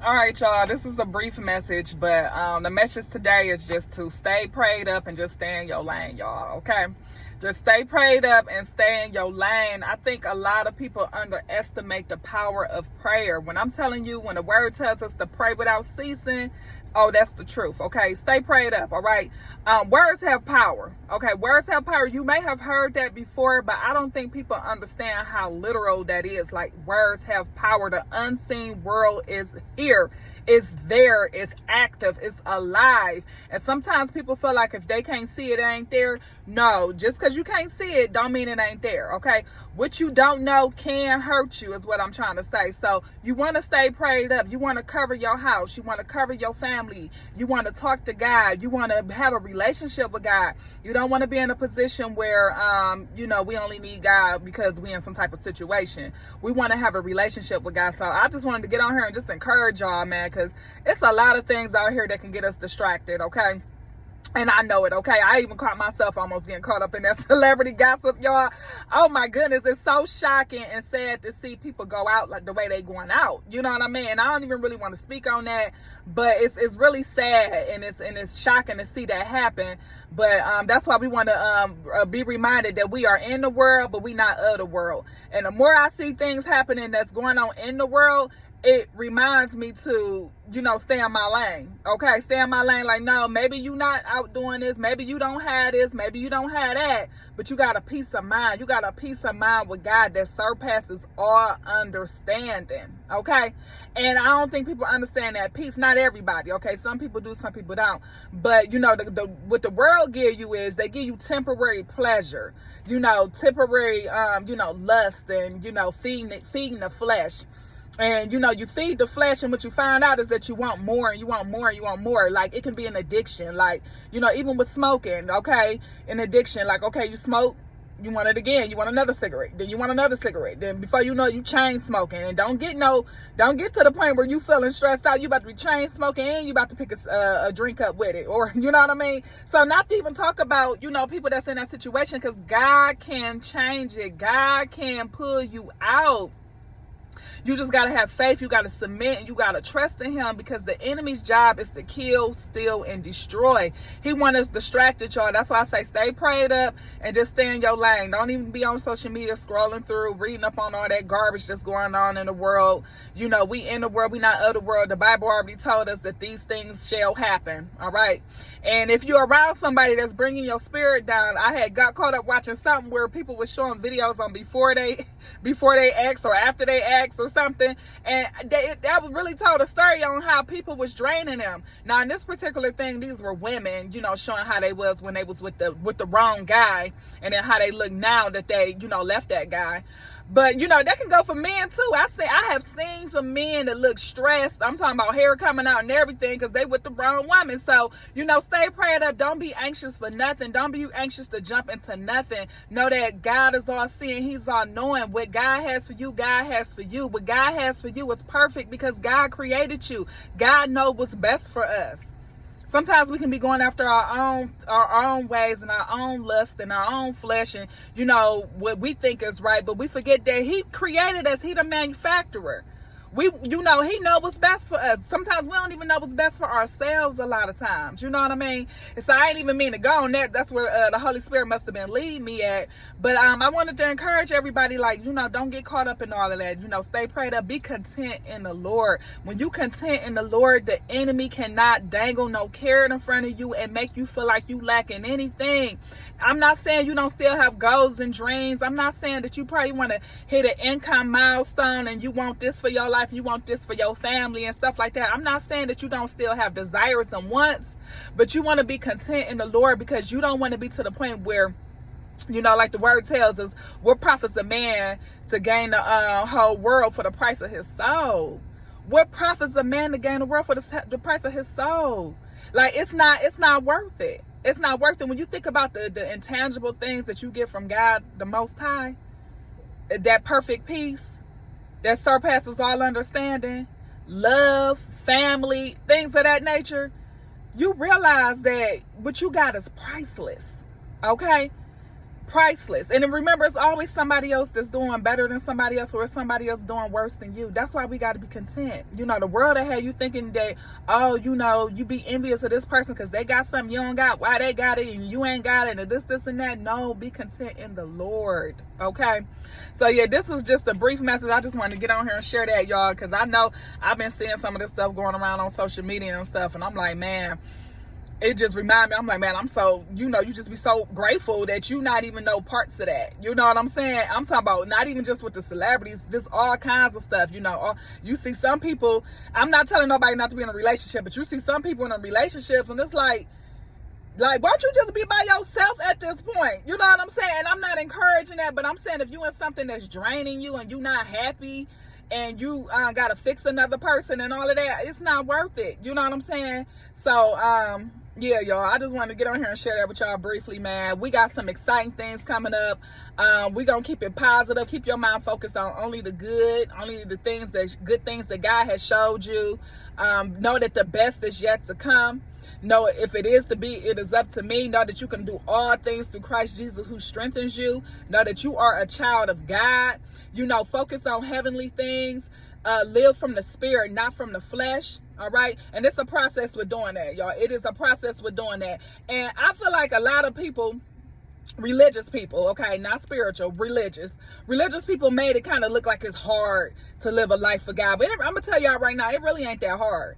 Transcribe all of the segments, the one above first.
All right, y'all, this is a brief message, but the message today is just to stay prayed up and just stay in your lane, y'all, okay? Just stay prayed up and stay in your lane. I think a lot of people underestimate the power of prayer. When I'm telling you, when the word tells us to pray without ceasing, oh, that's the truth, okay? Stay prayed up, all right? Words have power, okay? Words have power. You may have heard that before, but I don't think people understand how literal that is. Like, words have power. The unseen world is here. It's there. It's active. It's alive. And sometimes people feel like if they can't see it, it ain't there. No, just because you can't see it don't mean it ain't there, okay? What you don't know can hurt you is what I'm trying to say. So you want to stay prayed up. You want to cover your house. You want to cover your family. You want to talk to God. You want to have a relationship with God. You don't want to be in a position where, we only need God because we in some type of situation. We want to have a relationship with God. So I just wanted to get on here and just encourage y'all, man, because it's a lot of things out here that can get us distracted, okay? And I know it, okay? I even caught myself almost getting caught up in that celebrity gossip, y'all. Oh, my goodness. It's so shocking and sad to see people go out like the way they going out. You know what I mean? And I don't even really want to speak on that. But it's really sad and it's shocking to see that happen. But that's why we want to be reminded that we are in the world, but we not of the world. And the more I see things happening that's going on in the world, it reminds me to, stay in my lane. Okay, stay in my lane. Like, no, maybe you not out doing this. Maybe you don't have this. Maybe you don't have that. But you got a peace of mind. You got a peace of mind with God that surpasses all understanding. Okay? And I don't think people understand that peace. Not everybody. Okay? Some people do, some people don't. But, what the world give you is they give you temporary pleasure. Temporary, lust and, feeding the flesh. And, you feed the flesh and what you find out is that you want more and you want more and you want more. Like, it can be an addiction. Like, even with smoking, okay, an addiction. Like, okay, you smoke, you want it again. You want another cigarette. Then you want another cigarette. Then before you know it, you chain smoking. And don't get to the point where you feeling stressed out. You about to be chain smoking and you about to pick a drink up with it. Or, you know what I mean? So not to even talk about, people that's in that situation, because God can change it. God can pull you out. You just got to have faith. You got to submit and you got to trust in him, because the enemy's job is to kill, steal, and destroy. He wants us distracted, y'all. That's why I say stay prayed up and just stay in your lane. Don't even be on social media scrolling through, reading up on all that garbage that's going on in the world. We in the world. We not of the world. The Bible already told us that these things shall happen. All right. And if you're around somebody that's bringing your spirit down, I had got caught up watching something where people were showing videos on before they asked or after they asked or something, and that was really told a story on how people was draining them. Now in this particular thing, these were women, showing how they was when they was with the wrong guy, and then how they look now that they left that guy. But that can go for men too. I have seen some men that look stressed. I'm talking about hair coming out and everything because they with the wrong woman. So stay prayed up. Don't be anxious for nothing. Don't be anxious to jump into nothing. Know that God is all seeing. He's all knowing. What God has for you, God has for you. What God has for you is perfect because God created you. God knows what's best for us. Sometimes we can be going after our own ways and our own lust and our own flesh and, what we think is right. But we forget that he created us. He the manufacturer. He know what's best for us. Sometimes we don't even know what's best for ourselves a lot of times. You know what I mean? And so I ain't even mean to go on that. That's where the Holy Spirit must have been leading me at. But I wanted to encourage everybody, like, don't get caught up in all of that. Stay prayed up. Be content in the Lord. When you content in the Lord, the enemy cannot dangle no carrot in front of you and make you feel like you lacking anything. I'm not saying you don't still have goals and dreams. I'm not saying that you probably want to hit an income milestone and you want this for your life, you want this for your family and stuff like that. I'm not saying that you don't still have desires and wants, but you want to be content in the Lord, because you don't want to be to the point where, like the word tells us, what profits a man to gain the whole world for the price of his soul? What profits a man to gain the world for the price of his soul? Like, it's not worth it. It's not worth it. When you think about the intangible things that you get from God, the Most High, that perfect peace that surpasses all understanding, love, family, things of that nature, you realize that what you got is priceless. Okay? priceless. And then remember, it's always somebody else that's doing better than somebody else, or somebody else doing worse than you. That's why we got to be content. You know, the world that had you thinking that, oh, you know, you be envious of this person because they got something you don't got, why they got it and you ain't got it, and this and that. No, be content in the Lord. Okay. So yeah, this is just a brief message. I just wanted to get on here and share that, y'all, because I know I've been seeing some of this stuff going around on social media and stuff, and I'm like, man, it just reminds me, I'm like, man, I'm so, you know, you just be so grateful that you not even know parts of that. You know what I'm saying? I'm talking about not even just with the celebrities, just all kinds of stuff. You know, you see some people, I'm not telling nobody not to be in a relationship, but you see some people in a relationships, and it's like, why don't you just be by yourself at this point? You know what I'm saying? And I'm not encouraging that, but I'm saying if you in something that's draining you and you not happy, and you got to fix another person and all of that, it's not worth it. You know what I'm saying? So, yeah, y'all, I just wanted to get on here and share that with y'all briefly, man. We got some exciting things coming up. We're going to keep it positive. Keep your mind focused on only the good, only the things good things that God has showed you. Know that the best is yet to come. Know if it is to be, it is up to me. Know that you can do all things through Christ Jesus who strengthens you. Know that you are a child of God. You know, focus on heavenly things. Live from the spirit, not from the flesh. All right. And it's a process with doing that, y'all. It is a process with doing that. And I feel like a lot of people, religious people, okay, not spiritual, religious people made it kind of look like it's hard to live a life for God. But I'm going to tell y'all right now, it really ain't that hard.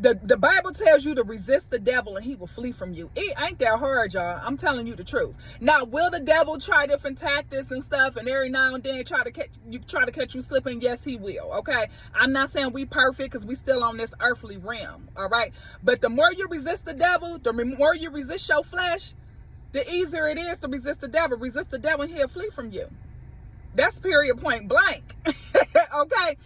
The Bible tells you to resist the devil and he will flee from you. It ain't that hard, y'all. I'm telling you the truth. Now, will the devil try different tactics and stuff, and every now and then try to catch you slipping? Yes, he will. Okay. I'm not saying we perfect, because we still on this earthly realm. All right. But the more you resist the devil, the more you resist your flesh, the easier it is to resist the devil. Resist the devil and he'll flee from you. That's period, point blank. Okay.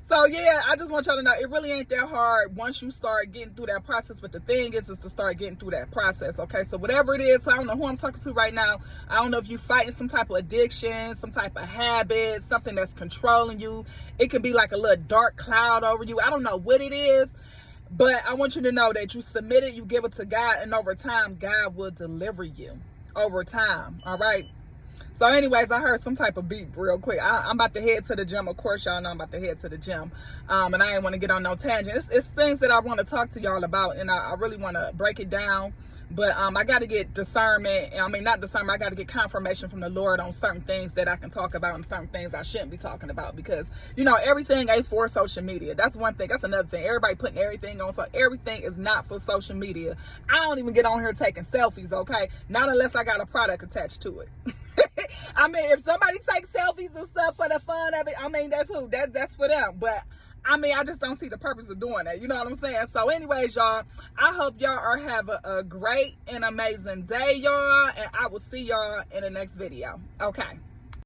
So yeah, I just want y'all to know it really ain't that hard once you start getting through that process. But the thing is to start getting through that process. Okay. So whatever it is, so I don't know who I'm talking to right now. I don't know if you're fighting some type of addiction, some type of habit, something that's controlling you. It could be like a little dark cloud over you. I don't know what it is, but I want you to know that you submit it, you give it to God, and over time, God will deliver you over time. All right. So anyways, I heard some type of beep real quick. I'm about to head to the gym. Of course, y'all know I'm about to head to the gym. And I ain't want to get on no tangent. It's things that I want to talk to y'all about, and I really want to break it down. But I got to get discernment. I mean, not discernment. I got to get confirmation from the Lord on certain things that I can talk about and certain things I shouldn't be talking about. Because, you know, everything ain't for social media. That's one thing. That's another thing. Everybody putting everything on. So everything is not for social media. I don't even get on here taking selfies, okay? Not unless I got a product attached to it. I mean, if somebody takes selfies and stuff for the fun of it, I mean, that's for them. But I mean, I just don't see the purpose of doing that. You know what I'm saying? So anyways, y'all, I hope y'all are having a great and amazing day, y'all. And I will see y'all in the next video. Okay.